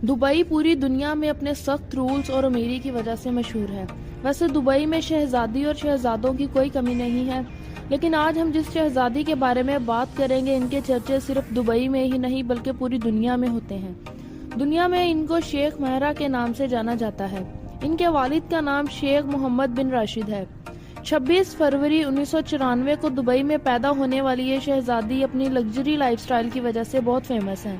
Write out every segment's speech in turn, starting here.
Dubai پوری دنیا میں اپنے سخت رولز اور امیری کی وجہ سے مشہور ہے۔ ویسے دبئی میں شہزادی اور شہزادوں کی کوئی کمی نہیں ہے، لیکن آج ہم جس شہزادی کے بارے میں بات کریں گے، ان کے چرچے صرف دبئی میں ہی نہیں بلکہ پوری دنیا میں ہوتے ہیں۔ دنیا میں ان کو شیخ مہرہ کے نام سے جانا جاتا ہے۔ ان کے والد کا نام شیخ محمد بن راشد ہے۔ 26 فروری 1994 کو دبئی میں پیدا ہونے والی یہ شہزادی اپنی لگژری لائف سٹائل کی وجہ سے بہت فیمس ہیں۔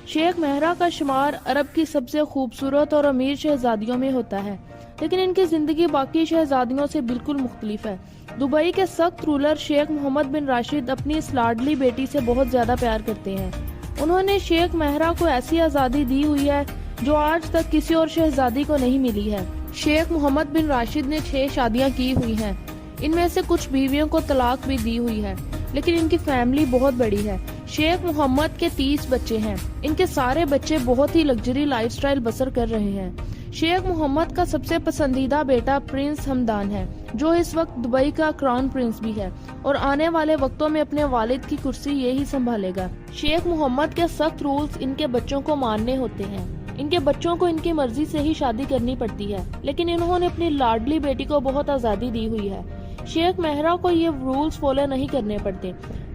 شیخ مہرہ کا شمار عرب کی سب سے خوبصورت اور امیر شہزادیوں میں ہوتا ہے، لیکن ان کی زندگی باقی شہزادیوں سے بالکل مختلف ہے۔ دبئی کے سخت رولر شیخ محمد بن راشد اپنی اس لاڈلی بیٹی سے بہت زیادہ پیار کرتے ہیں۔ انہوں نے شیخ مہرہ کو ایسی آزادی دی ہوئی ہے جو آج تک کسی اور شہزادی کو نہیں ملی ہے۔ شیخ محمد بن راشد نے 6 شادیاں کی ہوئی ہیں۔ ان میں سے کچھ بیویوں کو طلاق بھی دی ہوئی ہے، لیکن ان کی فیملی بہت بڑی ہے۔ شیخ محمد کے 30 بچے ہیں۔ ان کے سارے بچے بہت ہی لگژری لائف سٹائل بسر کر رہے ہیں۔ شیخ محمد کا سب سے پسندیدہ بیٹا پرنس حمدان ہے، جو اس وقت دبئی کا کراؤن پرنس بھی ہے اور آنے والے وقتوں میں اپنے والد کی کرسی یہی سنبھالے گا۔ شیخ محمد کے سخت رولز ان کے بچوں کو ماننے ہوتے ہیں۔ ان کے بچوں کو ان کی مرضی سے ہی شادی کرنی پڑتی ہے، لیکن انہوں نے اپنی لاڈلی بیٹی کو بہت آزادی دی ہوئی ہے۔ شیخ مہرہ کو یہ رولز فالو نہیں کرنے پڑتے۔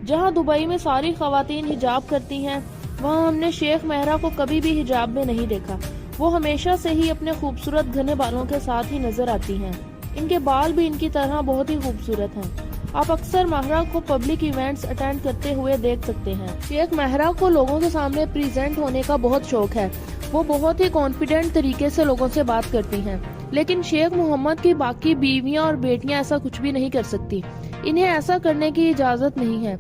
جہاں دبئی میں ساری خواتین حجاب کرتی ہیں، وہاں ہم نے شیخ مہرہ کو کبھی بھی حجاب میں نہیں دیکھا۔ وہ ہمیشہ سے ہی اپنے خوبصورت گھنے بالوں کے ساتھ ہی نظر آتی ہیں۔ ان کے بال بھی ان کی طرح بہت ہی خوبصورت ہیں۔ آپ اکثر مہرہ کو پبلک ایونٹس اٹینڈ کرتے ہوئے دیکھ سکتے ہیں۔ شیخ مہرہ کو لوگوں کے سامنے پریزنٹ ہونے کا بہت شوق ہے۔ وہ بہت ہی کانفیڈنٹ طریقے سے لوگوں سے بات کرتی ہیں، لیکن شیخ محمد کی باقی بیویاں اور بیٹیاں ایسا کچھ بھی نہیں کر سکتی۔ انہیں ایسا کرنے کی اجازت نہیں ہے۔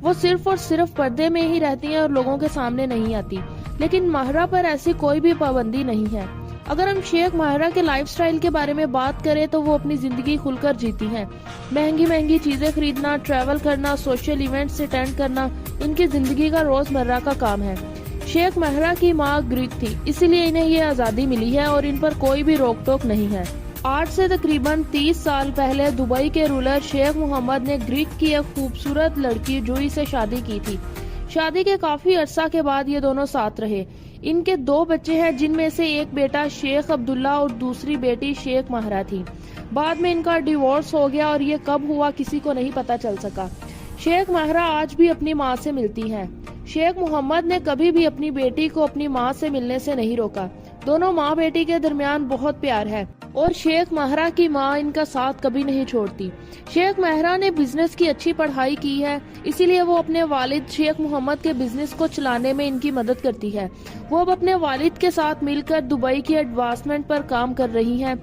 وہ صرف اور صرف پردے میں ہی رہتی ہیں اور لوگوں کے سامنے نہیں آتی، لیکن مہرہ پر ایسی کوئی بھی پابندی نہیں ہے۔ اگر ہم شیخ مہرہ کے لائف سٹائل کے بارے میں بات کریں تو وہ اپنی زندگی کھل کر جیتی ہیں۔ مہنگی چیزیں خریدنا، ٹریول کرنا، سوشل ایونٹس اٹینڈ کرنا ان کی زندگی کا روزمرہ کا کام ہے۔ شیخ مہرہ کی ماں گریک تھی، اسی لیے انہیں یہ آزادی ملی ہے اور ان پر کوئی بھی روک ٹوک نہیں ہے۔ آج سے تقریباً 30 سال پہلے دبئی کے رولر شیخ محمد نے گریک کی ایک خوبصورت لڑکی جوئی سے شادی کی تھی۔ شادی کے کافی عرصہ کے بعد یہ دونوں ساتھ رہے۔ ان کے 2 بچے ہیں، جن میں سے ایک بیٹا شیخ عبداللہ اور دوسری بیٹی شیخ مہرہ تھی۔ بعد میں ان کا ڈیورس ہو گیا اور یہ کب ہوا کسی کو نہیں پتا چل سکا۔ شیخ مہرہ آج بھی اپنی ماں سے ملتی ہیں۔ شیخ محمد نے کبھی بھی اپنی بیٹی کو اپنی ماں سے ملنے سے نہیں روکا۔ دونوں ماں بیٹی کے درمیان بہت پیار ہے اور شیخ مہرہ کی ماں ان کا ساتھ کبھی نہیں چھوڑتی۔ شیخ مہرہ نے بزنس کی اچھی پڑھائی کی ہے، اسی لیے وہ اپنے والد شیخ محمد کے بزنس کو چلانے میں ان کی مدد کرتی ہے۔ وہ اب اپنے والد کے ساتھ مل کر دبئی کی ایڈوانسمنٹ پر کام کر رہی ہیں،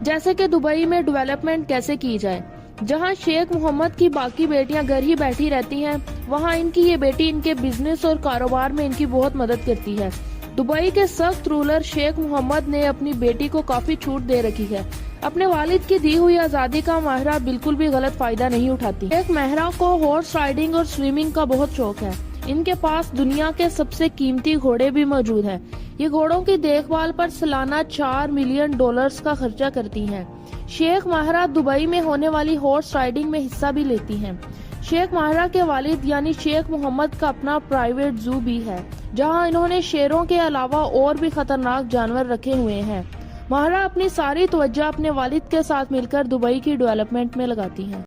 جیسے کہ دبئی میں ڈیولپمنٹ کیسے کی جائے۔ جہاں شیخ محمد کی باقی بیٹیاں گھر ہی بیٹھی رہتی ہیں، وہاں ان کی یہ بیٹی ان کے بزنس اور کاروبار میں ان کی بہت مدد کرتی ہے۔ دبئی کے سخت رولر شیخ محمد نے اپنی بیٹی کو کافی چھوٹ دے رکھی ہے۔ اپنے والد کی دی ہوئی آزادی کا مہرہ بالکل بھی غلط فائدہ نہیں اٹھاتی۔ شیخ مہرہ کو ہارس رائڈنگ اور سوئمنگ کا بہت شوق ہے۔ ان کے پاس دنیا کے سب سے قیمتی گھوڑے بھی موجود ہیں۔ یہ گھوڑوں کی دیکھ بھال پر سالانہ $4 ملین کا خرچہ کرتی ہیں۔ شیخ مہرہ دبئی میں ہونے والی ہارس رائڈنگ میں حصہ بھی لیتی ہیں۔ شیخ مہرہ کے والد یعنی شیخ محمد کا اپنا پرائیویٹ زو بھی ہے، جہاں انہوں نے شیروں کے علاوہ اور بھی خطرناک جانور رکھے ہوئے ہیں۔ مہرہ اپنی ساری توجہ اپنے والد کے ساتھ مل کر دبئی کی ڈیولپمنٹ میں لگاتی ہیں۔